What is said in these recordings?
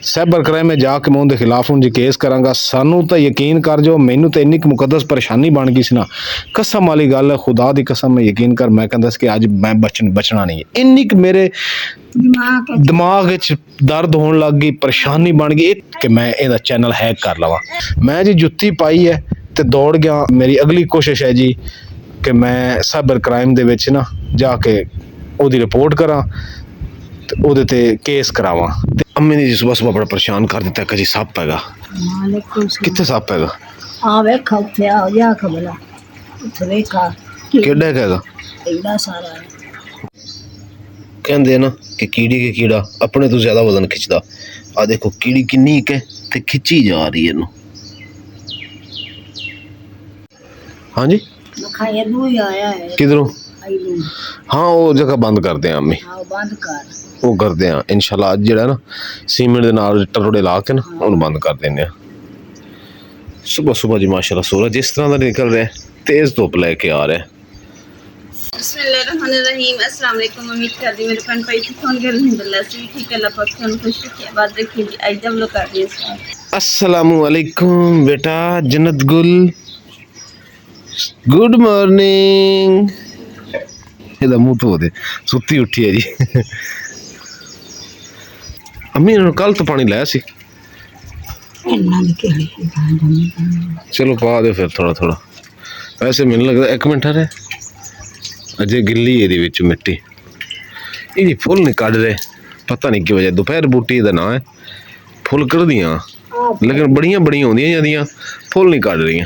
Cyber crime में जाके मैं उनके खिलाफ हूँ जी केस करांगा। सानू तो यकीन कर जो, मैनू तो इन्नी मुकद्दस परेशानी बन गई सी ना, कसम वाली गल है, खुदा दी कसम मैं यकीन कर, मैं कहंदा कि अज मैं बचना नहीं है। इन्नी मेरे दिमाग विच दर्द होने लग गई, परेशानी बन गई कि मैं इहदा चैनल हैक कर लवां। मैं जी जुत्ती पाई है ते दौड़ गया। मेरी अगली कोशिश है जी कि मैं साइबर क्राइम दे विच ना जाके ओदी रिपोर्ट करा ते ओदे ते केस करावां। ते अम्मी ने जी सुबह सुबह बड़ा परेशान कर दिता कि जी सप हैगा। कित्थे सप हैगा? आ वेख उत्थे आ जा खबला उत्थे वेखा केड़ा हैगा? एड़ा सारा है। कहंदे ना कि कीड़ी के कीड़ा अपने तो ज्यादा वजन खिंचदा। आ देखो कीड़ी किन्नी है ते खिंची जा रही है। हाँ जी खाया दू ही आया है किधरों? आईलू हाँ वो जगह बंद करते हैं अम्मी, हाँ बंद कर वो करते हैं इंशाल्लाह। अज जिहड़ा ना सीमेंट दे नाल टरोड़े ला के ना उन्हें बंद कर देने। सुबह सुबह जी माशाल्लाह सूरज जिस तरह का निकल रहा है, तेज धुप लेके आ रहा है। बिस्मिल्लाहिर्रहमानिर्रहीम। अस्सलाम वालेकुम। उम्मीद करती मेरे फ्रेंड भाई ठीक होंगे। अल्हम्दुलिल्लाह से ठीक है। अल्लाह पाक से खुश रखे। बात देखिए जी आज जब लोग कर रहे हैं। अस्सलामु अलैकुम बेटा जन्नत गुल, गुड मॉर्निंग। ਇਹਦਾ ਮੂੰਹ ਧੋ ਦੇ, ਸੁੱਤੀ ਉੱਠੀ ਹੈ ਜੀ। अम्मी ने कल तो पानी लाया सी। चलो पा दे फिर थोड़ा थोड़ा। वैसे मैनूं लगदा एक मिनट है अजे गिल्ली है विच मिट्टी, ये फुल नहीं कढ़ रहे, पता नहीं की वजह। दोपहर बूटी का नाम है, फुल कढ़दियां लेकिन बड़ियां बड़ियां होंदियां जदियां फुल नहीं कढ़ रही।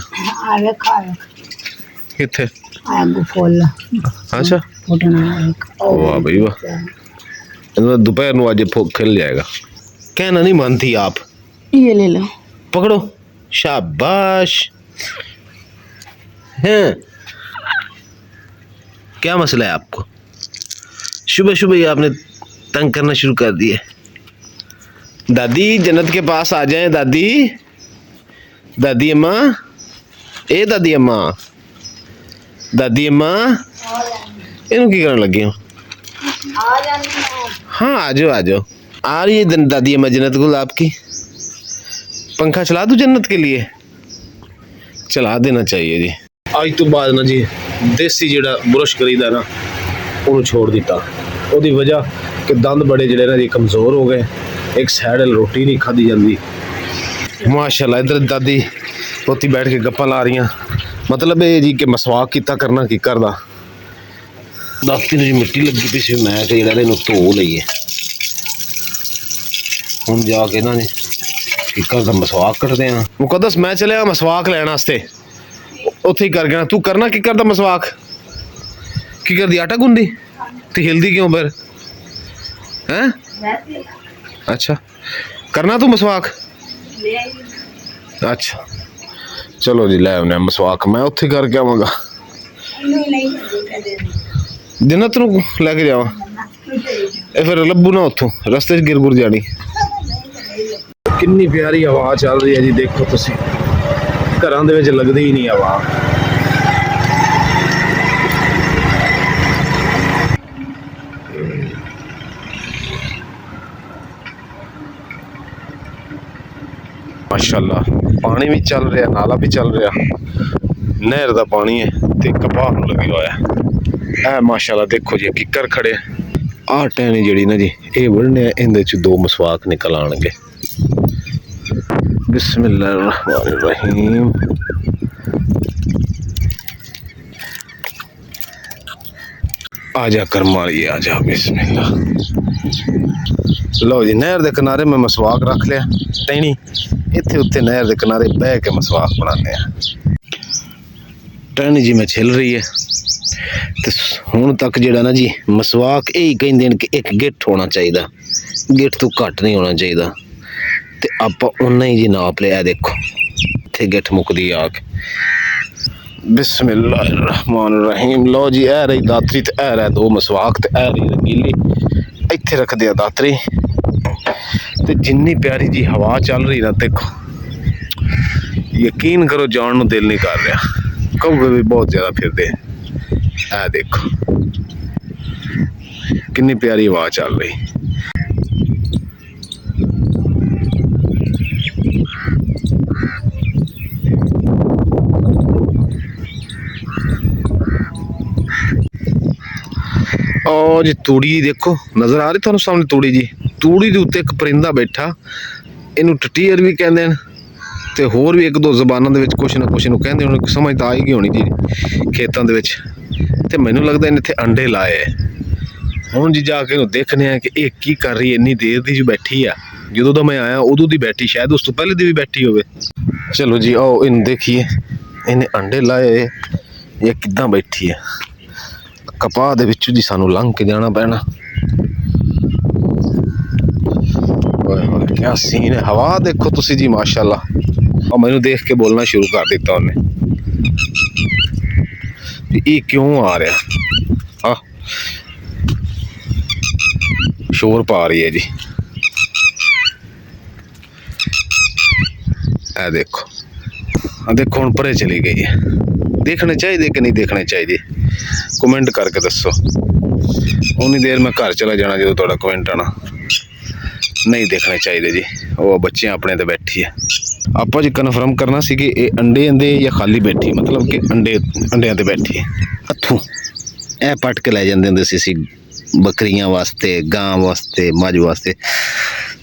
कित्थे? अच्छा वाह भाई वाह, दोपहर को आज खिल जाएगा। कहना नहीं मानती आप, ये ले लो पकड़ो, शाबाश। हैं क्या मसला है आपको? सुबह सुबह ही आपने तंग करना शुरू कर दिए। दादी जन्नत के पास आ जाएं। दादी, दादी अम्मा, ए दादी अम्मा, दादी अम्मा इन्हों की करने लगे हो? हाँ आ जाओ आ जाओ। आ रही है दादी अम्मा जन्नत गुल आपकी। पंखा चला दूं जन्नत के लिए? चला देना चाहिए जी। आज तो बाद ना जी देसी जिहड़ा ब्रश करीदा ना उन्होंने छोड़ दिता। ਉਹਦੀ वजह कि दंद बड़े जिहड़े ना जी कमज़ोर हो गए, एक साइड रोटी नहीं खाधी जाती। माशाल्लाह इधर दादी पोती बैठ के गप्पा ला रही। मतलब ये जी कि मसवाक किता करना की करदा। दाती जी मिट्टी लगी पी सी, मैं कि जिहड़ा इहनूं धो लईए। हुण जाके ना जी की करदा मसवाक कटदे आ। मुकद्दस मैं चलिया मसवाक लैण वास्ते, उत्थे ही कर गया। तू करना की करदा मसवाक? की करदी आटा गुंदी ते हिलदी क्यों फिर? हैं अच्छा करना तू मसवाक? अच्छा चलो जी लै आने मसवाक, मैं उत्थे करके आवांगा। जन्नत नूं लैके जावां? फिर लब्बू ना उत्थों रस्ते च गिर गुर जानी। कितनी प्यारी हवा चल रही है जी, देखो तुसीं, घरां दे विच लगदी ही नहीं हवा। माशाल्लाह पानी भी चल रहा, नाला भी चल रहा, नहर का पानी है ते कपाह नूं लगी हुआ है। माशाल्लाह देखो जी किकर खड़े। आ टहनी जी ना जी ये बढ़ने, इहदे च दो मसवाक निकल आएंगे। बिस्मिल्लाहिर्रहमानिर्रहीम। आजा कर मारिए आजा, बिस्मिल्लाह। लो जी नहर के किनारे में मसवाक रख लिया, टहनी इत्थे उत्ते नहर के किनारे बह के मसवाक बनाने। टहनी जी में छिल रही है ते हुण तक जिहड़ा ना जी मसवाक यही कहंदे ने कि एक गिठ होना चाहिए, गिठ तो घट नहीं होना चाहिए। ते आपां उन्ना ही जी नाप लिया, देखो इत्थे गिठ मुकदी आके। बिस्मिल्लाहिर्रहमानिर्रहीम। लो जी ऐ रही दातरी ते ऐ रहा दो मसवाक ते ऐ रही रंगीली। इत्थे रख दिया दातरी ते जिन्नी प्यारी जी हवा चल रही ना, देखो यकीन करो जान नूं दिल नहीं कर रहा। कौवे भी बहुत ज्यादा फिरदे, ऐ देखो कितनी प्यारी हवा चल रही। ਉਹ ਜੀ ਤੂੜੀ ਦੇਖੋ, ਨਜ਼ਰ ਆ ਰਹੀ ਤੁਹਾਨੂੰ ਸਾਹਮਣੇ ਤੂੜੀ ਜੀ। ਤੂੜੀ ਦੇ ਉੱਤੇ ਇੱਕ ਪਰਿੰਦਾ ਬੈਠਾ, ਇਹਨੂੰ ਟਟੀਅਰ ਵੀ ਕਹਿੰਦੇ ਨੇ ਤੇ ਹੋਰ ਵੀ ਇੱਕ ਦੋ ਜ਼ਬਾਨਾਂ ਦੇ ਵਿੱਚ ਕੁਛ ਨਾ ਕੁਛ ਇਹਨੂੰ ਕਹਿੰਦੇ ਹੋਣੇ, ਸਮਝ ਤਾਂ ਆਏਗੀ ਹੋਣੀ ਜੀ ਖੇਤਾਂ ਦੇ ਵਿੱਚ। ਤੇ ਮੈਨੂੰ ਲੱਗਦਾ ਇਹਨੇ ਇੱਥੇ ਅੰਡੇ ਲਾਏ ਹੈ। ਹੁਣ ਜੀ ਜਾ ਕੇ ਇਹਨੂੰ ਦੇਖਣੇ ਆ ਕਿ ਇਹ ਕੀ ਕਰ ਰਹੀ ਹੈ, ਇੰਨੀ ਦੇਰ ਦੀ ਜੋ ਬੈਠੀ ਆ। ਜਦੋਂ ਦਾ ਮੈਂ ਆਇਆ ਉਦੋਂ ਦੀ ਬੈਠੀ, ਸ਼ਾਇਦ ਉਸ ਤੋਂ ਪਹਿਲੇ ਦੀ ਵੀ ਬੈਠੀ ਹੋਵੇ। ਚਲੋ ਜੀ ਆਓ ਇਹਨੂੰ ਦੇਖੀਏ, ਇਹਨੇ ਅੰਡੇ ਲਾਏ, ਇਹ ਕਿੱਦਾਂ ਬੈਠੀ ਹੈ। ਕਪਾਹ ਦੇ ਵਿੱਚੋਂ ਜੀ ਸਾਨੂੰ ਲੰਘ ਕੇ ਜਾਣਾ ਪੈਣਾ। ਓਏ ਹੋਏ ਕੀ ਸੀਨ ਹੈ, ਹਵਾ ਦੇਖੋ ਤੁਸੀਂ ਜੀ ਮਾਸ਼ਾਅੱਲਾ। ਆ ਮੈਨੂੰ ਦੇਖ ਕੇ ਬੋਲਣਾ ਸ਼ੁਰੂ ਕਰ ਦਿੱਤਾ ਉਹਨੇ ਵੀ ਇਹ ਕਿਉਂ ਆ ਰਿਹਾ। ਆ ਸ਼ੋਰ ਪਾ ਰਹੀ ਹੈ ਜੀ। ਇਹ ਦੇਖੋ, ਆ ਦੇਖੋ ਹੁਣ ਪਰੇ ਚਲੀ ਗਈ ਹੈ। ਦੇਖਣੇ ਚਾਹੀਦੇ ਕਿ ਨਹੀਂ ਦੇਖਣੇ ਚਾਹੀਦੇ, ਕਮੈਂਟ ਕਰਕੇ ਦੱਸੋ। ਉਨੀ ਦੇਰ ਮੈਂ ਘਰ ਚਲਾ ਜਾਣਾ ਜਦੋਂ ਤੁਹਾਡਾ ਕਮੈਂਟ ਆਣਾ। ਨਹੀਂ ਦੇਖਣੇ ਚਾਹੀਦੇ ਜੀ। ਉਹ ਬੱਚੇ ਆਪਣੇ ਤੇ ਬੈਠੀ ਹੈ। ਆਪਾਂ ਜੀ ਕਨਫਰਮ ਕਰਨਾ ਸੀ ਕਿ ਇਹ ਅੰਡੇ ਜਾਂ ਖਾਲੀ ਬੈਠੀ, ਮਤਲਬ ਕਿ ਅੰਡਿਆਂ ਤੇ ਬੈਠੀ ਹੈ। ਹੱਥੋਂ ਇਹ ਪੱਟ ਕੇ ਲੈ ਜਾਂਦੇ ਹੁੰਦੇ ਸੀ ਅਸੀਂ ਬੱਕਰੀਆਂ ਵਾਸਤੇ, ਗਾਂ ਵਾਸਤੇ, ਮੱਝ ਵਾਸਤੇ।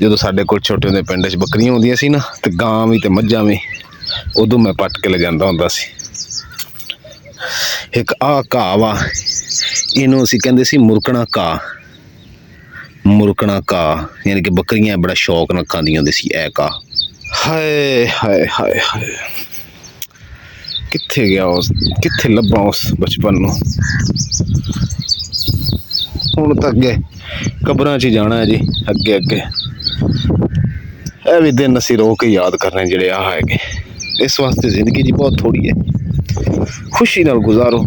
ਜਦੋਂ ਸਾਡੇ ਕੋਲ ਛੋਟੇ ਹੁੰਦੇ ਪਿੰਡ 'ਚ ਬੱਕਰੀਆਂ ਹੁੰਦੀਆਂ ਸੀ ਨਾ, ਤੇ ਗਾਂ ਵੀ ਤੇ ਮੱਝਾਂ ਵੀ, ਉਦੋਂ ਮੈਂ ਪੱਟ ਕੇ ਲੈ ਜਾਂਦਾ ਹੁੰਦਾ ਸੀ। ਇੱਕ ਆਹ ਘਾਹ ਵਾ, ਇਹਨੂੰ ਅਸੀਂ ਕਹਿੰਦੇ ਸੀ ਮੁਰਕਣਾ ਘਾਹ। ਮੁਰਕਣਾ ਘਾਹ ਯਾਨੀ ਕਿ ਬੱਕਰੀਆਂ ਬੜਾ ਸ਼ੌਕ ਨਾਲ ਖਾਂਦੀਆਂ ਹੁੰਦੀਆਂ ਸੀ ਇਹ ਘਾਹ। ਹਾਏ ਹਾਏ ਹਾਏ ਹਾਏ, ਕਿੱਥੇ ਗਿਆ ਉਸ, ਕਿੱਥੇ ਲੱਭਾਂ ਉਸ ਬਚਪਨ ਨੂੰ। ਹੁਣ ਤਾਂ ਅੱਗੇ ਕਬਰਾਂ 'ਚ ਜਾਣਾ ਹੈ ਜੀ, ਅੱਗੇ ਅੱਗੇ। ਇਹ ਵੀ ਦਿਨ ਅਸੀਂ ਰੋ ਕੇ ਯਾਦ ਕਰਨੇ ਜਿਹੜੇ ਆਹ ਹੈਗੇ। ਇਸ ਵਾਸਤੇ ਜ਼ਿੰਦਗੀ ਜੀ ਬਹੁਤ ਥੋੜੀ ਹੈ। ਖੁਸ਼ੀ ਨਾਲ ਗੁਜ਼ਾਰੋ,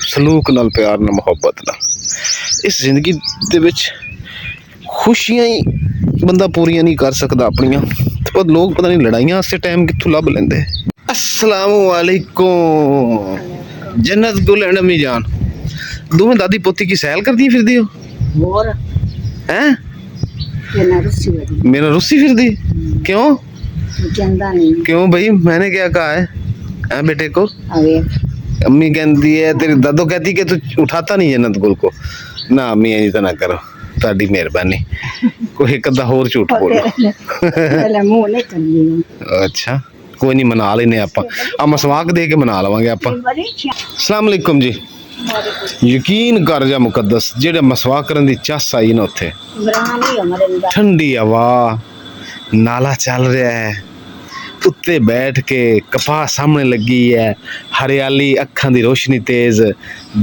ਸਲੂਕ ਨਾਲ, ਪਿਆਰ ਨਾਲ, ਮੁਹੱਬਤ ਨਾਲ। ਇਸ ਜ਼ਿੰਦਗੀ ਦੇ ਵਿੱਚ ਖੁਸ਼ੀਆਂ ਹੀ ਬੰਦਾ ਪੂਰੀਆਂ ਨਹੀਂ ਕਰ ਸਕਦਾ ਆਪਣੀਆਂ, ਪਰ ਲੋਕ ਪਤਾ ਨਹੀਂ ਲੜਾਈਆਂ ਵਾਸਤੇ ਟਾਈਮ ਕਿੱਥੋਂ ਲੱਭ ਲੈਂਦੇ। अस्सलामु अलैकुम। जन्नत गुल एंड अम्मी जान दोवें दादी पोती की सैल करदी फिरदी हो और हैं? मेरा रुस्सी फिरदी क्यों? चंदा नहीं क्यों भाई, मैंने क्या कहा है बेटे को? आगे अम्मी कहती है, तेरी दादो कहती कि तू उठाता नहीं जन्नत गुल को। ना अम्मी ऐ तो ना करो, ताड़ी मेहरबानी। कोई एक अद्धा होर झूठ बोलो। पहले मुंह नहीं करनी। अच्छा कोई नहीं, मना लेने आप मसवाक दे के मना लवांगे आप। अस्सलाम वालेकुम जी। यकीन कर जा मुकद्दस, जेड़े मसवाक करन दी चस आई ना उत्थे, ठंडी हवा, नाला चल रहा है, उत्ते बैठ के कपाह सामने लगी है, हरियाली, अखां दी रोशनी तेज,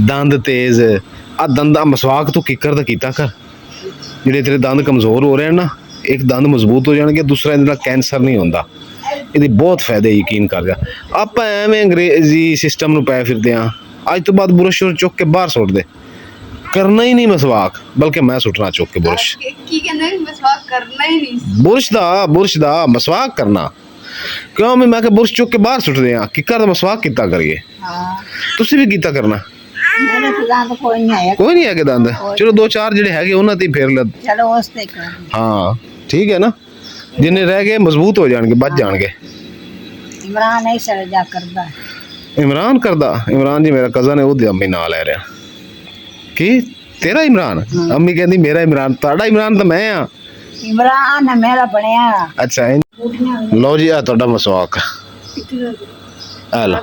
दंद तेज। आ दंदा मसवाक तू किकर दा कीता कर। जेड़े तेरे दंद कमजोर हो रहे हैं ना, एक दंद मजबूत हो जाएंगे, दूसरा इहदे नाल कैंसर नहीं होंदा। ਇਹਦੇ ਬਹੁਤ ਫਾਇਦੇ, ਯਕੀਨ ਕਰ ਜਾ। ਆਪਾਂ ਐਵੇਂ ਅੰਗਰੇਜ਼ੀ ਸਿਸਟਮ ਨੂੰ ਪੈ ਫਿਰਦੇ ਆ। ਅੱਜ ਤੋਂ ਬਾਅਦ ਬੁਰਸ਼ ਚੁੱਕ ਕੇ ਬਾਹਰ ਸੁੱਟ ਦੇ, ਕਰਨਾ ਹੀ ਨਹੀਂ ਮਸਵਾਕ, ਬਲਕਿ ਮੈਂ ਸੁੱਟਣਾ ਚੁੱਕ ਕੇ ਬੁਰਸ਼। ਕੀ ਕਹਿੰਦੇ ਮਸਵਾਕ ਕਰਨਾ ਹੀ ਨਹੀਂ, ਬੁਰਸ਼ ਦਾ ਮਸਵਾਕ ਕਰਨਾ ਕਿਉਂ? ਮੈਂ ਕਿ ਬੁਰਸ਼ ਚੁੱਕ ਕੇ ਬਾਹਰ ਸੁੱਟਦੇ ਆ, ਕਿੱਕਰ ਦਾ ਮਸਵਾਕ ਕੀਤਾ ਕਰੀਏ। ਤੁਸੀਂ ਵੀ ਕੀਤਾ ਕਰਨਾ। मेरे तो दांत कोई नहीं आया। ਕੋਈ ਨਹੀਂ ਹੈਗੇ ਦੰਦ, ਚਲੋ ਦੋ ਚਾਰ ਜਿਹੜੇ ਹੈਗੇ ਉਹਨਾਂ ਤੇ ਫੇਰ ਲੈ। चलो उसते कर ਹਾਂ ਠੀਕ ਹੈ ਨਾ, ਜਿੰਨੇ ਰਹਿ ਗਏ ਮਜ਼ਬੂਤ ਹੋ ਜਾਣਗੇ, ਬਚ ਜਾਣਗੇ। इमरान नहीं सर जा करदा। इमरान करदा? इमरान जी मेरा कज़न है, वो अम्मी ना लै रहा कि तेरा इमरान? अम्मी कहती मेरा इमरान, ताड़ा इमरान तो मैं हाँ। इमरान है मेरा बनया। अच्छा लो जी, आ तुहाडा मसवाक। आ लो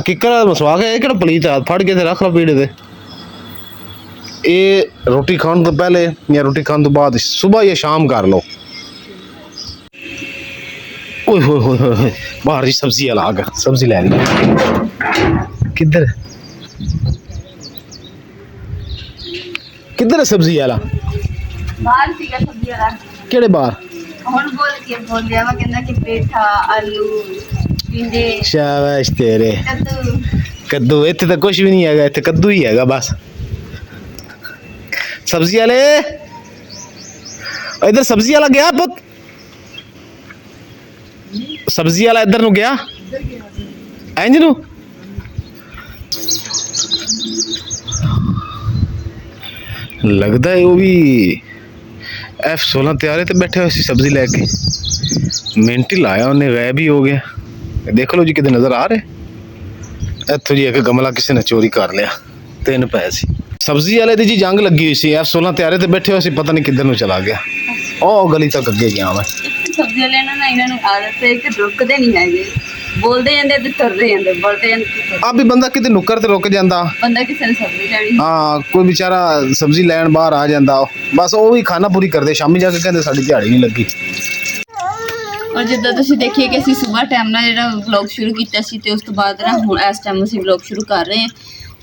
किकर दा मसवाक है, किहड़ा पलीत हाथ फड़ के ते रख लो पीड़े ते। ये रोटी खाने तो पहले या रोटी खाने तो बाद, सुबह या शाम कर लो। ओए होए होए होए, बाहर जी सब्जी वाला आ गया, सब्जी ले ली। किधर किधर है सब्जी वाला? ਬਾਹਰ ਸੀਗਾ ਸਬਜ਼ੀ ਵਾਲਾ। ਕਿਹੜੇ ਬਾਹਰ? ਹੁਣ ਬੋਲ ਰਿਹਾ ਵਾ, ਕਹਿੰਦਾ ਕਿ ਪੇਠਾ, ਆਲੂ, ਟਿੰਡੇ, ਸ਼ਾਬਾਸ਼ ਤੇਰੇ। ਕੱਦੂ। ਕੱਦੂ? ਇੱਥੇ ਤਾਂ ਕੁਝ ਵੀ ਨਹੀਂ ਹੈਗਾ, ਇੱਥੇ ਕੱਦੂ ਹੀ ਹੈਗਾ ਬਸ। ਸਬਜ਼ੀ ਵਾਲੇ इधर सब्जी वाला गया पुत, सब्जी वाला इधर नु गया इंज नु। लगता है वो भी F-16 तैयारे तो बैठे हुए सी सब्जी लैके, मिनट ही लाया उन्हें, गायब ही हो गया। देख लो जी कितने नजर आ रहे। इत्थों जी एक गमला किसी ने चोरी कर लिया, 3 पैसे। ਸਬਜ਼ੀ ਵਾਲੇ ਦੀ ਜੀ ਜੰਗ ਲੱਗੀ ਹੋਈ ਸੀ, F16 ਤਿਆਰੇ ਤੇ ਬੈਠੇ ਹੋਏ ਸੀ, ਪਤਾ ਨਹੀਂ ਕਿੱਧਰ ਨੂੰ ਚਲਾ ਗਿਆ। ਉਹ ਗਲੀ ਤੱਕ ਅੱਗੇ ਗਿਆ ਮੈਂ। ਸਬਜ਼ੀ ਵਾਲੇ ਨਾ ਇਹਨਾਂ ਨੂੰ ਆਦਤ ਹੈ ਕਿ ਰੁਕਦੇ ਨਹੀਂ ਹੈਗੇ, ਬੋਲਦੇ ਜਾਂਦੇ ਤੇ ਤੁਰਦੇ ਜਾਂਦੇ, ਬੋਲਦੇ ਜਾਂਦੇ ਤੇ ਤੁਰਦੇ। ਆ ਵੀ ਬੰਦਾ ਕਿਤੇ ਨੁੱਕਰ ਤੇ ਰੁਕ ਜਾਂਦਾ, ਬੰਦਾ ਕਿਸੇ ਨੇ ਸਬਜ਼ੀ ਲੈਣੀ, ਹਾਂ ਕੋਈ ਵਿਚਾਰਾ ਸਬਜ਼ੀ ਲੈਣ ਬਾਹਰ ਆ ਜਾਂਦਾ, ਬਸ ਉਹ ਵੀ ਖਾਣਾ ਪੂਰੀ ਕਰਦੇ, ਸ਼ਾਮੀ ਜਾ ਕੇ ਕਹਿੰਦੇ ਸਾਡੀ ਦਿਹਾੜੀ ਨਹੀਂ ਲੱਗੀ। ਔਰ ਜਿੱਦਾਂ ਤੁਸੀਂ ਦੇਖੀਏ ਕਿ ਅਸੀਂ ਸਵੇਰ ਟਾਈਮ ਨਾਲ ਜਿਹੜਾ ਵਲੌਗ ਸ਼ੁਰੂ ਕੀਤਾ ਸੀ ਤੇ ਉਸ ਤੋਂ ਬਾਅਦ ਨਾ ਹੁਣ ਇਸ ਟਾਈਮ ਅਸੀਂ ਵਲੌਗ ਸ਼ੁਰੂ ਕਰ ਰਹੇ ਹਾਂ,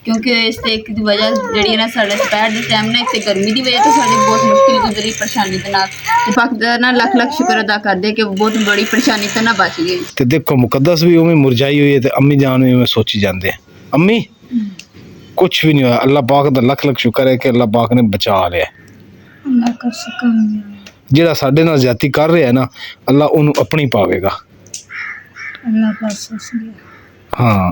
ਕਿਉਂਕਿ ਇਸ ਤੇ ਇੱਕ ਦੀ ਵਜ੍ਹਾ ਜਿਹੜੀ ਹੈ ਨਾ ਸਾਡੇ ਦੁਪਹਿਰ ਦੇ ਟਾਈਮ ਨਾਲ ਇੱਕ ਤੇ ਗਰਮੀ ਦੀ ਵਜ੍ਹਾ ਤੋਂ ਸਾਡੀ ਬਹੁਤ ਮੁਸ਼ਕਿਲ ਗੁਜ਼ਰੀ ਪਰੇਸ਼ਾਨੀ ਦੇ ਨਾਲ, ਤੇ ਪਾਕ ਦਾ ਨਾ ਲੱਖ ਲੱਖ ਸ਼ੁਕਰ ਅਦਾ ਕਰਦੇ ਕਿ ਬਹੁਤ ਬੜੀ ਪਰੇਸ਼ਾਨੀ ਤੋਂ ਨਾ ਬਚ ਗਏ। ਤੇ ਦੇਖੋ ਮੁਕੱਦਸ ਵੀ ਉਵੇਂ ਮੁਰਝਾਈ ਹੋਈ ਹੈ ਤੇ ਅੰਮੀ ਜਾਨ ਵੀ ਉਵੇਂ ਸੋਚੀ ਜਾਂਦੇ ਆ, ਅੰਮੀ ਕੁਛ ਵੀ ਨਹੀਂ ਹੋਇਆ, ਅੱਲਾਹ ਪਾਕ ਦਾ ਲੱਖ ਲੱਖ ਸ਼ੁਕਰ ਹੈ ਕਿ ਅੱਲਾਹ ਪਾਕ ਨੇ ਬਚਾ ਲਿਆ। ਅੱਲਾਹ ਦਾ ਸ਼ੁਕਰ ਹੈ। ਜਿਹੜਾ ਸਾਡੇ ਨਾਲ ਜ਼ਿਆਦਤੀ ਕਰ ਰਿਹਾ ਨਾ, ਅੱਲਾਹ ਉਹਨੂੰ ਆਪਣੀ ਪਾਵੇਗਾ। ਅੱਲਾਹ ਪਾਸ ਸੀ ਹਾਂ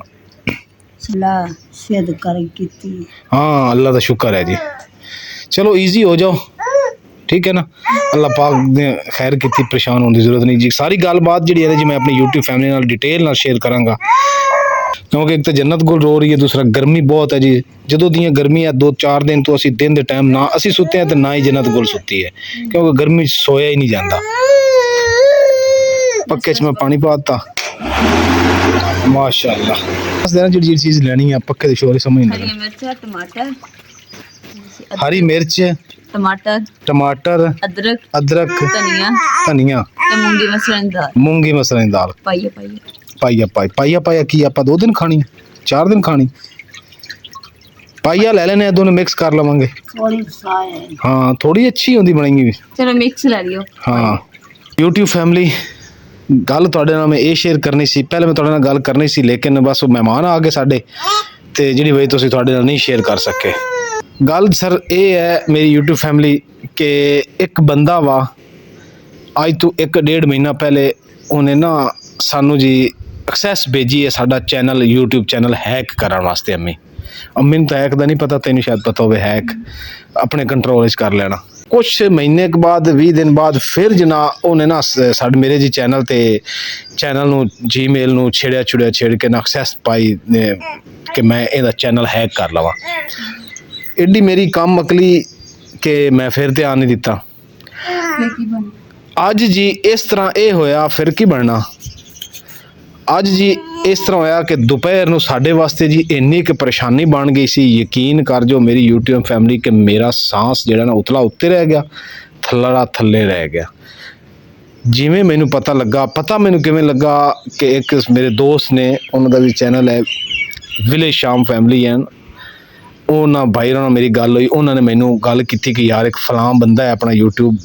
ਸਲਾਹ ਸਿੱਧ ਕਰ ਕੀਤੀ। ਹਾਂ ਅੱਲਾਹ ਦਾ ਸ਼ੁਕਰ ਹੈ ਜੀ। ਚਲੋ ਈਜ਼ੀ ਹੋ ਜਾਓ, ਠੀਕ ਹੈ ਨਾ, ਅੱਲਾਹ ਪਾਕ ਨੇ ਖੈਰ ਕੀਤੀ, ਪਰੇਸ਼ਾਨ ਹੋਣ ਦੀ ਜ਼ਰੂਰਤ ਨਹੀਂ ਜੀ। ਸਾਰੀ ਗੱਲਬਾਤ ਜਿਹੜੀ ਹੈ ਜੀ ਮੈਂ ਆਪਣੀ YouTube ਫੈਮਿਲੀ ਨਾਲ ਡਿਟੇਲ ਨਾਲ ਸ਼ੇਅਰ ਕਰਾਂਗਾ, ਕਿਉਂਕਿ ਇੱਕ ਤਾਂ ਜੰਨਤ ਗੁਲ ਰੋ ਰਹੀ ਹੈ, ਦੂਸਰਾ ਗਰਮੀ ਬਹੁਤ ਹੈ ਜੀ। ਜਦੋਂ ਦੀਆਂ ਗਰਮੀ ਹੈ 2-4 ਦਿਨ ਤੋਂ ਅਸੀਂ ਦਿਨ ਦੇ ਟਾਈਮ ਨਾ ਅਸੀਂ ਸੁੱਤੇ ਹਾਂ ਤੇ ਨਾ ਹੀ ਜੰਨਤ ਗੁਲ ਸੁੱਤੀ ਹੈ, ਕਿਉਂਕਿ ਗਰਮੀ 'ਚ ਸੋਇਆ ਹੀ ਨਹੀਂ ਜਾਂਦਾ। ਪੱਕੇ 'ਚ ਮੈਂ ਪਾਣੀ ਪਾ ਦਿੱਤਾ, ਮਾਸ਼ਾਅੱਲਾ। ਬਸ ਦੇਣਾ ਜਿਹੜੀ ਚੀਜ਼ ਲੈਣੀ ਆ ਪੱਕੇ ਦੇ ਸ਼ੋਰ ਸਮਝ ਨਹੀਂ ਹਰੀ ਮਿਰਚ, ਟਮਾਟਰ, ਹਰੀ ਮਿਰਚ, ਟਮਾਟਰ, ਅਦਰਕ, ਧਨੀਆ ਤੇ ਮੂੰਗੀ ਮਸਰਾਂ ਦੀ ਦਾਲ, ਮੂੰਗੀ ਮਸਰਾਂ ਦੀ ਦਾਲ ਪਾਈਆ ਕੀ ਆਪਾਂ 2 ਦਿਨ ਖਾਣੀ, 4 ਦਿਨ ਖਾਣੀ? ਪਾਈਆ ਲੈ ਲੈਣੇ ਆ, ਦੋਨੋਂ ਮਿਕਸ ਕਰ ਲਵਾਂਗੇ। ਥੋੜੀ ਸਾਏ ਹਾਂ ਥੋੜੀ ਅੱਛੀ ਹੁੰਦੀ ਬਣਾਈ ਵੀ। ਚਲੋ ਮਿਕਸ ਲੈ ਲਿਓ। ਹਾਂ YouTube ਫੈਮਿਲੀ, ਗੱਲ ਤੁਹਾਡੇ ਨਾਲ ਮੈਂ ਇਹ ਸ਼ੇਅਰ ਕਰਨੀ ਸੀ, ਪਹਿਲੇ ਮੈਂ ਤੁਹਾਡੇ ਨਾਲ ਗੱਲ ਕਰਨੀ ਸੀ ਲੇਕਿਨ ਬਸ ਉਹ ਮਹਿਮਾਨ ਆ ਗਏ ਸਾਡੇ, ਤੇ ਜਿਹੜੀ ਵਜ੍ਹਾ ਤੁਸੀਂ ਤੁਹਾਡੇ ਨਾਲ ਨਹੀਂ ਸ਼ੇਅਰ ਕਰ ਸਕੇ। ਗੱਲ ਸਰ ਇਹ ਹੈ ਮੇਰੀ YouTube ਫੈਮਿਲੀ ਕਿ ਇੱਕ ਬੰਦਾ ਵਾ, ਅੱਜ ਤੋਂ 1-1.5 ਮਹੀਨਾ ਪਹਿਲੇ ਉਹਨੇ ਨਾ ਸਾਨੂੰ ਜੀ ਐਕਸੈਸ ਭੇਜੀ ਹੈ ਸਾਡਾ ਚੈਨਲ, YouTube ਚੈਨਲ ਹੈਕ ਕਰਨ ਵਾਸਤੇ। ਅੰਮੀ ਨੂੰ ਤਾਂ ਹੈਕ ਦਾ ਨਹੀਂ ਪਤਾ, ਤੈਨੂੰ ਸ਼ਾਇਦ ਪਤਾ ਹੋਵੇ, ਹੈਕ ਆਪਣੇ ਕੰਟਰੋਲ ਵਿੱਚ ਕਰ ਲੈਣਾ। ਕੁਛ ਮਹੀਨੇ ਕੁ ਬਾਅਦ 20 ਦਿਨ ਬਾਅਦ ਫਿਰ ਜਨਾ ਉਹਨੇ ਨਾ ਸਾਡੇ ਮੇਰੇ ਜੀ ਚੈਨਲ ਨੂੰ ਜੀਮੇਲ ਨੂੰ ਛੇੜ ਕੇ ਨਾ ਐਕਸੈਸ ਪਾਈ ਕਿ ਮੈਂ ਇਹਦਾ ਚੈਨਲ ਹੈਕ ਕਰ ਲਵਾਂ। ਐਡੀ ਮੇਰੀ ਕੰਮ ਅਕਲੀ ਕਿ ਮੈਂ ਫਿਰ ਧਿਆਨ ਨਹੀਂ ਦਿੱਤਾ। ਅੱਜ ਜੀ ਇਸ ਤਰ੍ਹਾਂ ਇਹ ਹੋਇਆ, ਫਿਰ ਕੀ ਬਣਨਾ। ਅੱਜ ਜੀ ਇਸ ਤਰ੍ਹਾਂ ਹੋਇਆ ਕਿ ਦੁਪਹਿਰ ਨੂੰ ਸਾਡੇ ਵਾਸਤੇ ਜੀ ਇੰਨੀ ਕੁ ਪਰੇਸ਼ਾਨੀ ਬਣ ਗਈ ਸੀ, ਯਕੀਨ ਕਰ ਜੋ ਮੇਰੀ YouTube ਫੈਮਿਲੀ, ਕਿ ਮੇਰਾ ਸਾਂਸ ਜਿਹੜਾ ਨਾ ਉਤਲਾ ਉੱਤੇ ਰਹਿ ਗਿਆ, ਥੱਲੜਾ ਥੱਲੇ ਰਹਿ ਗਿਆ। ਜਿਵੇਂ ਮੈਨੂੰ ਪਤਾ ਮੈਨੂੰ ਕਿਵੇਂ ਲੱਗਾ ਕਿ ਇੱਕ ਮੇਰੇ ਦੋਸਤ ਨੇ, ਉਹਨਾਂ ਦਾ ਵੀ ਚੈਨਲ ਹੈ ਵਿਲੇਜ ਸ਼ਾਮ ਫੈਮਿਲੀ ਐਨ, ਉਹਨਾਂ ਭਾਈ ਨਾਲ ਮੇਰੀ ਗੱਲ ਹੋਈ, ਉਹਨਾਂ ਨੇ ਮੈਨੂੰ ਗੱਲ ਕੀਤੀ ਕਿ ਯਾਰ ਇੱਕ ਫਲਾਮ ਬੰਦਾ ਹੈ ਆਪਣਾ YouTube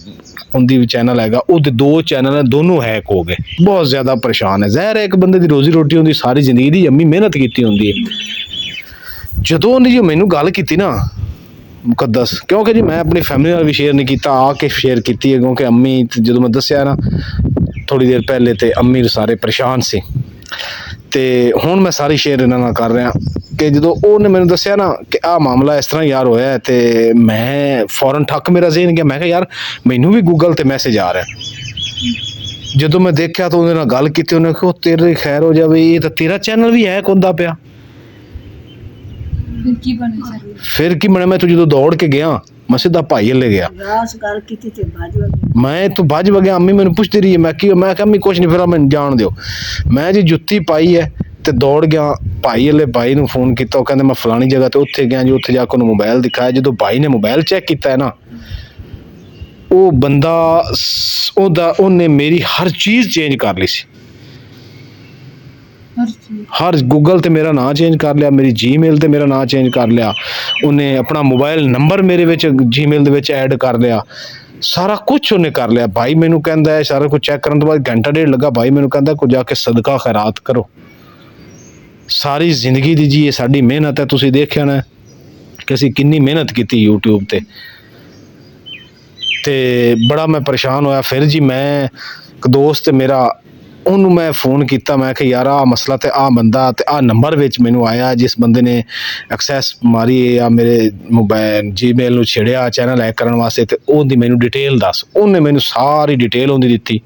ਉਹਦੀ ਵੀ ਚੈਨਲ ਹੈਗਾ, ਉਹਦੇ 2 ਚੈਨਲ ਹੈ, ਦੋਨੋਂ ਹੈਕ ਹੋ ਗਏ। ਬਹੁਤ ਜ਼ਿਆਦਾ ਪਰੇਸ਼ਾਨ ਹੈ। ਜ਼ਾਹਿਰ ਹੈ ਇੱਕ ਬੰਦੇ ਦੀ ਰੋਜ਼ੀ ਰੋਟੀ ਹੁੰਦੀ, ਸਾਰੀ ਜ਼ਿੰਦਗੀ ਦੀ ਅੰਮੀ ਮਿਹਨਤ ਕੀਤੀ ਹੁੰਦੀ ਹੈ। ਜਦੋਂ ਉਹਨੇ ਜੀ ਮੈਨੂੰ ਗੱਲ ਕੀਤੀ ਨਾ ਮੁਕੱਦਸ, ਕਿਉਂਕਿ ਜੀ ਮੈਂ ਆਪਣੀ ਫੈਮਿਲੀ ਨਾਲ ਵੀ ਸ਼ੇਅਰ ਨਹੀਂ ਕੀਤਾ, ਆ ਕੇ ਸ਼ੇਅਰ ਕੀਤੀ ਹੈ, ਕਿਉਂਕਿ ਅੰਮੀ ਜਦੋਂ ਮੈਂ ਦੱਸਿਆ ਨਾ ਥੋੜ੍ਹੀ ਦੇਰ ਪਹਿਲੇ ਤੇ ਅੰਮੀ ਸਾਰੇ ਪਰੇਸ਼ਾਨ ਸੀ, ਤੇ ਹੁਣ ਮੈਂ ਸਾਰੀ ਸ਼ੇਅਰ ਇਹਨਾਂ ਨਾਲ ਕਰ ਰਿਹਾ ਕਿ ਜਦੋਂ ਉਹਨੇ ਮੈਨੂੰ ਦੱਸਿਆ ਨਾ ਕਿ ਆਹ ਮਾਮਲਾ ਇਸ ਤਰ੍ਹਾਂ ਯਾਰ ਹੋਇਆ, ਤੇ ਮੈਂ ਫੌਰਨ ਠੱਕ ਮੇਰਾ ਜ਼ਿਹਨ ਗਿਆ। ਮੈਂ ਕਿਹਾ ਯਾਰ ਮੈਨੂੰ ਵੀ ਗੂਗਲ ਤੇ ਮੈਸੇਜ ਆ ਰਿਹਾ। ਜਦੋਂ ਮੈਂ ਦੇਖਿਆ ਤਾਂ ਉਹਦੇ ਨਾਲ ਗੱਲ ਕੀਤੀ, ਉਹਨੇ ਕਿਹਾ ਤੇਰੇ ਖੈਰ ਹੋ ਜਾਵੇ, ਇਹ ਤਾਂ ਤੇਰਾ ਚੈਨਲ ਵੀ ਹੈਕ ਹੁੰਦਾ ਪਿਆ। ਫਿਰ ਕੀ ਬਣਿਆ, ਮੈਂ ਤੂੰ ਜਦੋਂ ਦੌੜ ਕੇ ਗਿਆ ਮੈਂ ਸਿੱਧਾ ਭਾਈ ਹੱਲੇ ਗਿਆ, ਗੱਲ ਕੀਤੀ ਤੇ ਮੈਂ ਤੂੰ ਭੱਜ ਵਗਿਆ। ਅੰਮੀ ਮੈਨੂੰ ਪੁੱਛਦੀ ਰਹੀ ਹੈ, ਮੈਂ ਕਿਹਾ ਅੰਮੀ ਕੁਛ ਨਹੀਂ, ਫਿਰ ਮੈਨੂੰ ਜਾਣ ਦਿਓ। ਮੈਂ ਜੀ ਜੁੱਤੀ ਪਾਈ ਹੈ ਤੇ ਦੌੜ ਗਿਆ ਭਾਈ ਹੱਲੇ। ਭਾਈ ਨੂੰ ਫੋਨ ਕੀਤਾ, ਉਹ ਕਹਿੰਦੇ ਮੈਂ ਫਲਾਣੀ ਜਗ੍ਹਾ ਤੇ ਉੱਥੇ ਗਿਆ ਜੀ, ਉੱਥੇ ਜਾ ਕੇ ਉਹਨੂੰ ਮੋਬਾਈਲ ਦਿਖਾਇਆ। ਜਦੋਂ ਭਾਈ ਨੇ ਮੋਬਾਈਲ ਚੈੱਕ ਕੀਤਾ ਹੈ ਨਾ, ਉਹ ਬੰਦਾ ਉਹਨੇ ਮੇਰੀ ਹਰ ਚੀਜ਼ ਚੇਂਜ ਕਰ ਲਈ ਸੀ, ਹਰ ਗੂਗਲ ਤੇ ਮੇਰਾ ਨਾਂ ਚੇਂਜ ਕਰ ਲਿਆ, ਮੇਰੀ ਜੀਮੇਲ ਤੇ ਮੇਰਾ ਨਾਂ ਚੇਂਜ ਕਰ ਲਿਆ, ਉਹਨੇ ਆਪਣਾ ਮੋਬਾਈਲ ਨੰਬਰ ਮੇਰੇ ਵਿੱਚ ਜੀਮੇਲ ਦੇ ਵਿੱਚ ਐਡ ਕਰ ਲਿਆ, ਸਾਰਾ ਕੁਛ ਉਹਨੇ ਕਰ ਲਿਆ। ਭਾਈ ਮੈਨੂੰ ਕਹਿੰਦਾ ਹੈ, ਸਾਰਾ ਕੁਝ ਚੈੱਕ ਕਰਨ ਤੋਂ ਬਾਅਦ ਘੰਟਾ ਡੇਢ ਲੱਗਾ, ਭਾਈ ਮੈਨੂੰ ਕਹਿੰਦਾ ਕੁਝ ਜਾ ਕੇ ਸਦਕਾ ਖੈਰਾਤ ਕਰੋ। ਸਾਰੀ ਜ਼ਿੰਦਗੀ ਦੀ ਜੀ ਇਹ ਸਾਡੀ ਮਿਹਨਤ ਹੈ, ਤੁਸੀਂ ਦੇਖਿਆ ਨਾ ਕਿ ਅਸੀਂ ਕਿੰਨੀ ਮਿਹਨਤ ਕੀਤੀ YouTube ਤੇ ਬੜਾ ਮੈਂ ਪਰੇਸ਼ਾਨ ਹੋਇਆ। ਫਿਰ ਜੀ ਮੈਂ ਇੱਕ ਦੋਸਤ ਮੇਰਾ, ਉਹਨੂੰ ਮੈਂ ਫੋਨ ਕੀਤਾ, ਮੈਂ ਕਿਹਾ ਯਾਰ ਆਹ ਮਸਲਾ ਤੇ ਆਹ ਬੰਦਾ ਤੇ ਆਹ ਨੰਬਰ ਵਿੱਚ ਮੈਨੂੰ ਆਇਆ, ਜਿਸ ਬੰਦੇ ਨੇ ਐਕਸੈਸ ਮਾਰੀ ਆ ਮੇਰੇ ਮੋਬਾਈਲ ਜੀਮੇਲ ਨੂੰ ਛੇੜਿਆ ਚੈਨਲ ਹੈਕ ਕਰਨ ਵਾਸਤੇ, ਤੇ ਉਹਦੀ ਮੈਨੂੰ ਡਿਟੇਲ ਦੱਸ। ਉਹਨੇ ਮੈਨੂੰ ਸਾਰੀ ਡਿਟੇਲ ਉਹਦੀ ਦਿੱਤੀ।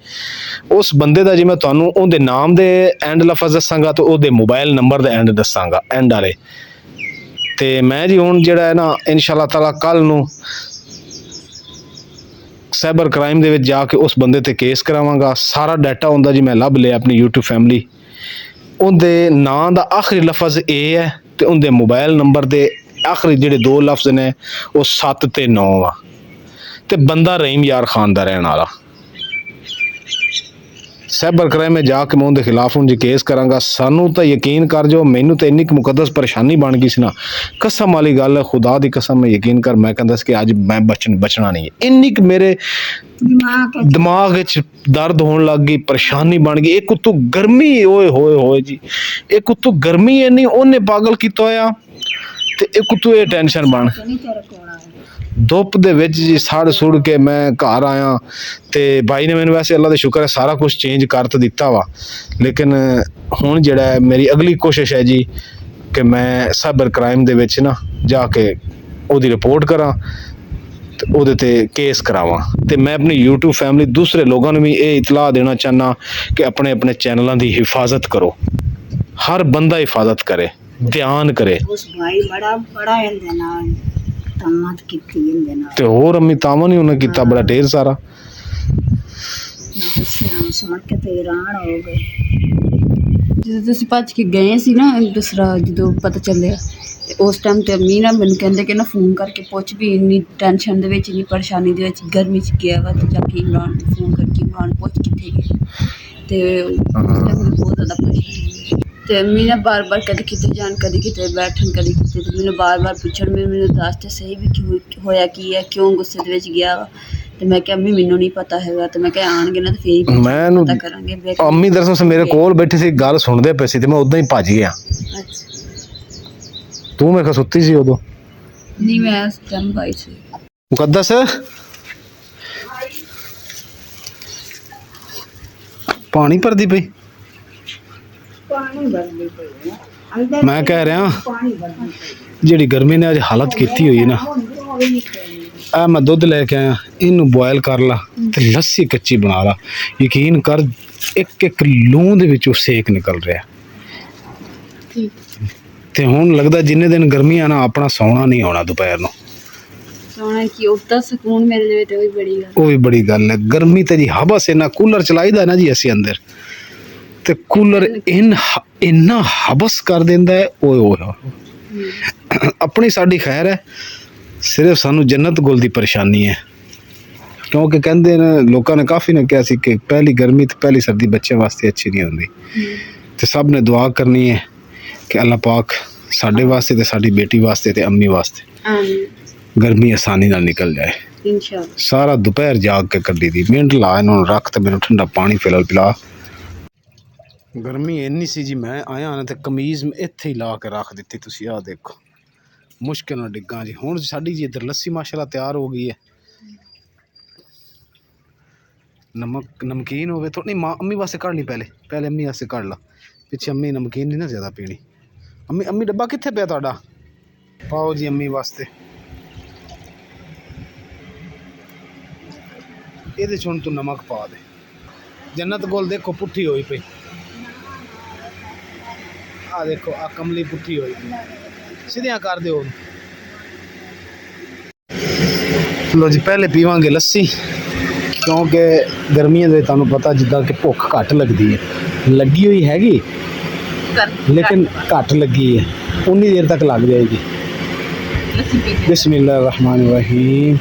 ਉਸ ਬੰਦੇ ਦਾ ਜੀ ਮੈਂ ਤੁਹਾਨੂੰ ਉਹਦੇ ਨਾਮ ਦੇ ਐਂਡ ਲਫ਼ਜ਼ ਦੱਸਾਂਗਾ ਤੇ ਉਹਦੇ ਮੋਬਾਈਲ ਨੰਬਰ ਦਾ ਐਂਡ ਦੱਸਾਂਗਾ, ਐਂਡ ਵਾਲੇ। ਤੇ ਮੈਂ ਜੀ ਹੁਣ ਜਿਹੜਾ ਹੈ ਨਾ ਇਨਸ਼ਾ ਅੱਲਾਹ ਤਾਲਾ ਕੱਲ ਨੂੰ ਸਾਈਬਰ ਕ੍ਰਾਈਮ ਦੇ ਵਿੱਚ ਜਾ ਕੇ ਉਸ ਬੰਦੇ ਤੇ ਕੇਸ ਕਰਾਵਾਂਗਾ। ਸਾਰਾ ਡਾਟਾ ਹੁੰਦਾ ਜੀ ਮੈਂ ਲੱਭ ਲਿਆ ਆਪਣੀ YouTube ਫੈਮਿਲੀ। ਉਹਦੇ ਨਾਂ ਦਾ ਆਖਰੀ ਲਫ਼ਜ਼ ਏ ਹੈ ਤੇ ਉਹਦੇ ਮੋਬਾਈਲ ਨੰਬਰ ਦੇ ਆਖਰੀ ਜਿਹੜੇ 2 ਲਫ਼ਜ਼ ਨੇ ਉਹ 7 ਤੇ 9 ਆ ਤੇ ਬੰਦਾ ਰਹੀਮ ਯਾਰ ਖਾਨ ਦਾ ਰਹਿਣ ਵਾਲਾ। ਸਾਈਬਰ ਕ੍ਰਾਈਮ में ਜਾ ਕੇ ਮੈਂ ਉਹਦੇ ਖਿਲਾਫ ਹੁਣ ਜੀ ਕੇਸ ਕਰਾਂਗਾ। ਸਾਨੂੰ ਤਾਂ ਯਕੀਨ ਕਰ ਜੋ, ਮੈਨੂੰ ਤਾਂ ਇੰਨੀ ਕੁ ਮੁਕੱਦਸ ਪਰੇਸ਼ਾਨੀ ਬਣ ਗਈ ਸੀ ਨਾ, ਕਸਮ ਵਾਲੀ ਗੱਲ ਹੈ, ਖੁਦਾ ਦੀ ਕਸਮ, ਮੈਂ ਯਕੀਨ ਕਰ ਮੈਂ ਕਹਿੰਦਾ ਸੀ ਕਿ ਅੱਜ ਮੈਂ ਬਚਣਾ ਨਹੀਂ ਹੈ। ਇੰਨੀ ਕੁ ਮੇਰੇ ਦਿਮਾਗ ਵਿੱਚ ਦਰਦ ਹੋਣ ਲੱਗ ਗਈ, ਪਰੇਸ਼ਾਨੀ ਬਣ ਗਈ। ਇੱਕ ਉੱਤੋਂ ਗਰਮੀ, ਓਏ ਹੋਏ ਹੋਏ ਜੀ, ਇੱਕ ਉੱਤੋਂ ਗਰਮੀ ਇੰਨੀ ਉਹਨੇ ਪਾਗਲ ਕੀਤਾ ਹੋਇਆ ਤੇ ਇੱਕ ਉੱਤੋਂ ਇਹ ਟੈਨਸ਼ਨ ਬਣ ਧੁੱਪ ਦੇ ਵਿੱਚ ਜੀ ਸੜ ਸੁੜ ਕੇ ਮੈਂ ਘਰ ਆਇਆ ਤੇ ਭਾਈ ਨੇ ਮੈਨੂੰ ਵੈਸੇ ਅੱਲਾ ਦਾ ਸ਼ੁਕਰ ਹੈ ਸਾਰਾ ਕੁਝ ਚੇਂਜ ਕਰ ਤਾਂ ਦਿੱਤਾ ਵਾ, ਲੇਕਿਨ ਹੁਣ ਜਿਹੜਾ ਹੈ ਮੇਰੀ ਅਗਲੀ ਕੋਸ਼ਿਸ਼ ਹੈ ਜੀ ਕਿ ਮੈਂ ਸਾਈਬਰ ਕ੍ਰਾਈਮ ਦੇ ਵਿੱਚ ਨਾ ਜਾ ਕੇ ਉਹਦੀ ਰਿਪੋਰਟ ਕਰਾਂ ਤੇ ਉਹਦੇ ਤੇ ਕੇਸ ਕਰਾਵਾਂ। ਤੇ ਮੈਂ ਆਪਣੀ YouTube ਫੈਮਿਲੀ ਦੂਸਰੇ ਲੋਕਾਂ ਨੂੰ ਵੀ ਇਹ ਇਤਲਾਹ ਦੇਣਾ ਚਾਹੁੰਦਾ ਕਿ ਆਪਣੇ ਆਪਣੇ ਚੈਨਲਾਂ ਦੀ ਹਿਫਾਜ਼ਤ ਕਰੋ, ਹਰ ਬੰਦਾ ਹਿਫਾਜ਼ਤ ਕਰੇ, ਧਿਆਨ ਕਰੇ। ਉਸ ਭਾਈ ਬੜਾ ਇਹਦੇ ਨਾਲ ਤਮਤ ਕੀਤੀ ਇਹਦੇ ਨਾਲ ਤੇ ਹੋਰ ਅੰਮੀ ਤਾਮਨ ਹੀ ਉਹਨੇ ਕੀਤਾ ਬੜਾ ਢੇਰ ਸਾਰਾ। ਸੁਣ ਕੇ ਤੇ ਹੈਰਾਨ ਹੋ ਗਏ। ਜਦੋਂ ਤੁਸੀਂ ਭੱਜ ਕੇ ਗਏ ਸੀ ਨਾ ਦੂਸਰਾ ਜਦੋਂ ਪਤਾ ਚੱਲਿਆ ਤੇ ਉਸ ਟਾਈਮ ਤੇ ਅੰਮੀ ਨਾ ਮੈਨੂੰ ਕਹਿੰਦੇ ਕਿ ਨਾ ਫੋਨ ਕਰਕੇ ਪੁੱਛ ਵੀ ਇੰਨੀ ਟੈਨਸ਼ਨ ਦੇ ਵਿੱਚ, ਇੰਨੀ ਪਰੇਸ਼ਾਨੀ ਦੇ ਵਿੱਚ, ਗਰਮੀ 'ਚ ਗਿਆ ਵਾ ਤੇ ਜਾ ਕੇ ਇਮਰਾਨ ਨੂੰ ਫੋਨ ਕਰਕੇ ਇਮਰਾਨ ਪੁੱਛ ਕਿੱਥੇ ਗਿਆ ਤੇ ਉਸ ਟਾਈਮ ਮੈਨੂੰ ਬਹੁਤ ਜ਼ਿਆਦਾ ਪਰੇਸ਼ਾਨੀ ਹੋਈ। ਤੇ ਅੰਮੀ ਨਾ ਬਾਰ-ਬਾਰ ਕਦੇ ਕਿਤੇ ਜਾਣ, ਕਦੇ ਕਿਤੇ ਬੈਠਣ, ਕਦੇ ਕਿਤੇ, ਤੇ ਮੈਨੂੰ ਬਾਰ-ਬਾਰ ਪੁੱਛਣ ਮੈਨੂੰ ਦੱਸ ਤੇ ਸਹੀ ਵੀ ਕੀ ਹੋਇਆ, ਕੀ ਹੈ, ਕਿਉਂ ਗੁੱਸੇ ਦੇ ਵਿੱਚ ਗਿਆ ਵਾ। ਤੇ ਮੈਂ ਕਿਹਾ ਅੰਮੀ ਮੈਨੂੰ ਨਹੀਂ ਪਤਾ ਹੈਗਾ, ਤੇ ਮੈਂ ਕਿਹਾ ਆਣਗੇ ਨਾ ਤੇ ਫੇਰ ਹੀ ਪਤਾ ਕਰਾਂਗੇ। ਅੰਮੀ ਦਰਅਸਲ ਮੇਰੇ ਕੋਲ ਬੈਠੀ ਸੀ, ਗੱਲ ਸੁਣਦੇ ਪਏ ਸੀ ਤੇ ਮੈਂ ਉਦਾਂ ਹੀ ਭੱਜ ਗਿਆ। ਅੱਛਾ, ਤੂੰ ਮੈਂ ਕਿਹਾ ਸੁੱਤੀ ਸੀ ਉਦੋਂ? ਨਹੀਂ ਮੈਂ ਉਸ ਟਾਈਮ ਬਾਈ ਸੀ। ਮੁਕੱਦਸ ਪਾਣੀ ਭਰਦੀ ਪਈ? ਪਾਣੀ ਭਰਦੀ ਪਈ ਅੰਦਰ ਮੈਂ ਕਹਿ ਰਿਹਾ ਪਾਣੀ ਭਰਦੀ ਪਈ। ਜਿਹੜੀ ਗਰਮੀ ਨੇ ਅੱਜ ਹਾਲਤ ਕੀਤੀ ਹੋਈ ਨਾ, ਆ ਮੈਂ ਦੁੱਧ ਲੈ ਕੇ ਆਇਆ, ਇਹਨੂੰ ਬੋਇਲ ਕਰ ਲਾ ਤੇ ਲੱਸੀ ਕੱਚੀ ਬਣਾ ਲਾ। ਯਕੀਨ ਕਰ ਇੱਕ ਇੱਕ ਲੂੰ ਦੇ ਵਿੱਚੋਂ ਸੇਕ ਨਿਕਲ ਰਿਹਾ। ਤੇ ਹੁਣ ਲੱਗਦਾ ਜਿੰਨੇ ਦਿਨ ਗਰਮੀ ਆ ਨਾ ਆਪਣਾ ਸੌਣਾ ਨਹੀਂ ਆਉਣਾ ਦੁਪਹਿਰ ਨੂੰ। ਸੋਣਾ ਕੀ ਉੱਤਾ ਸਕੂਨ ਮਿਲ ਜਾਵੇ ਤੇ ਉਹ ਵੀ ਬੜੀ ਗੱਲ। ਉਹ ਵੀ ਬੜੀ ਗੱਲ ਹੈ। ਗਰਮੀ ਤੇ ਜੀ ਹਬਸ ਇੰਨਾ, ਕੂਲਰ ਚਲਾਈਦਾ ਨਾ ਜੀ ਅਸੀਂ ਅੰਦਰ ਤੇ ਕੂਲਰ ਇੰਨਾ ਹਬਸ ਕਰ ਦਿੰਦਾ ਹੈ। ਓਏ ਓਏ ਆਪਣੀ ਸਾਡੀ ਖੈਰ ਹੈ, ਸਿਰਫ ਸਾਨੂੰ ਜੰਨਤ ਗੁਲ ਦੀ ਪਰੇਸ਼ਾਨੀ ਹੈ। ਕਿਉਂਕਿ ਕਹਿੰਦੇ ਨੇ ਲੋਕਾਂ ਨੇ ਕਾਫੀ ਨੇ ਕਿਹਾ ਸੀ ਕਿ ਪਹਿਲੀ ਗਰਮੀ ਤੇ ਪਹਿਲੀ ਸਰਦੀ ਬੱਚਿਆਂ ਵਾਸਤੇ ਅੱਛੀ ਨਹੀਂ ਹੁੰਦੀ। ਤੇ ਸਭ ਨੇ ਦੁਆ ਕਰਨੀ ਹੈ ਕਿ ਅੱਲਾਹ ਪਾਕ ਸਾਡੇ ਵਾਸਤੇ ਤੇ ਸਾਡੀ ਬੇਟੀ ਵਾਸਤੇ ਤੇ ਅੰਮੀ ਵਾਸਤੇ ਗਰਮੀ ਆਸਾਨੀ ਨਾਲ ਨਿਕਲ ਜਾਏ ਇਨਸ਼ਾਅੱਲਾ। ਸਾਰਾ ਦੁਪਹਿਰ ਜਾਗ ਕੇ ਕੱਢੀ ਦੀ, ਮਿੰਟ ਲਾ ਇਹਨਾਂ ਨੂੰ ਰੱਖ ਤੇ ਮੈਨੂੰ ਠੰਡਾ ਪਾਣੀ ਪਿਲਾ। ਗਰਮੀ ਇੰਨੀ ਸੀ ਜੀ, ਮੈਂ ਆਇਆ ਨਾ ਤੇ ਕਮੀਜ਼ ਇੱਥੇ ਹੀ ਲਾ ਕੇ ਰੱਖ ਦਿੱਤੀ। ਤੁਸੀਂ ਆਹ ਦੇਖੋ, ਮੁਸ਼ਕਿਲ ਨਾਲ ਡਿੱਗਾ ਜੀ। ਹੁਣ ਸਾਡੀ ਜੀ ਇੱਧਰ ਲੱਸੀ ਮਾਸ਼ਾਅੱਲਾ ਤਿਆਰ ਹੋ ਗਈ ਹੈ। ਨਮਕੀਨ ਹੋਵੇ ਥੋੜੀ ਮਾਂ ਅੰਮੀ ਵਾਸਤੇ ਕੱਢ ਲਈ, ਪਹਿਲੇ ਅੰਮੀ ਵਾਸਤੇ ਕੱਢ ਲਾ, ਪਿੱਛੇ ਅੰਮੀ ਨਮਕੀਨ ਨਹੀਂ ਨਾ ਜ਼ਿਆਦਾ ਪੀਣੀ। ਅੰਮੀ ਡੱਬਾ ਕਿੱਥੇ ਪਿਆ ਤੁਹਾਡਾ? ਪਾਓ ਜੀ ਅੰਮੀ ਵਾਸਤੇ। ਇਹਦੇ 'ਚ ਹੁਣ ਤੂੰ ਨਮਕ ਪਾ ਦੇ। ਜੰਨਤ ਗੁਲ ਦੇਖੋ ਪੁੱਠੀ ਹੋਈ ਪਈ, ਆ ਦੇਖੋ ਆ ਕਮਲੀ ਪੁੱਠੀ ਹੋਈ ਪਈ, ਸਿੱਧਿਆਂ ਕਰ ਦਿਓ। ਲੋ ਜੀ ਪਹਿਲੇ ਪੀਵਾਂਗੇ ਲੱਸੀ, ਕਿਉਂਕਿ ਗਰਮੀਆਂ ਦੇ ਤੁਹਾਨੂੰ ਪਤਾ ਜਿੱਦਾਂ ਕਿ ਭੁੱਖ ਘੱਟ ਲੱਗਦੀ ਹੈ, ਲੱਗੀ ਹੋਈ ਹੈਗੀ ਲੇਕਿਨ ਘੱਟ ਲੱਗੀ ਹੈ, ਉਨੀ ਦੇਰ ਤੱਕ ਲੱਗ ਜਾਏਗੀ। ਬਿਸमिल्लाह रहमान रहीम।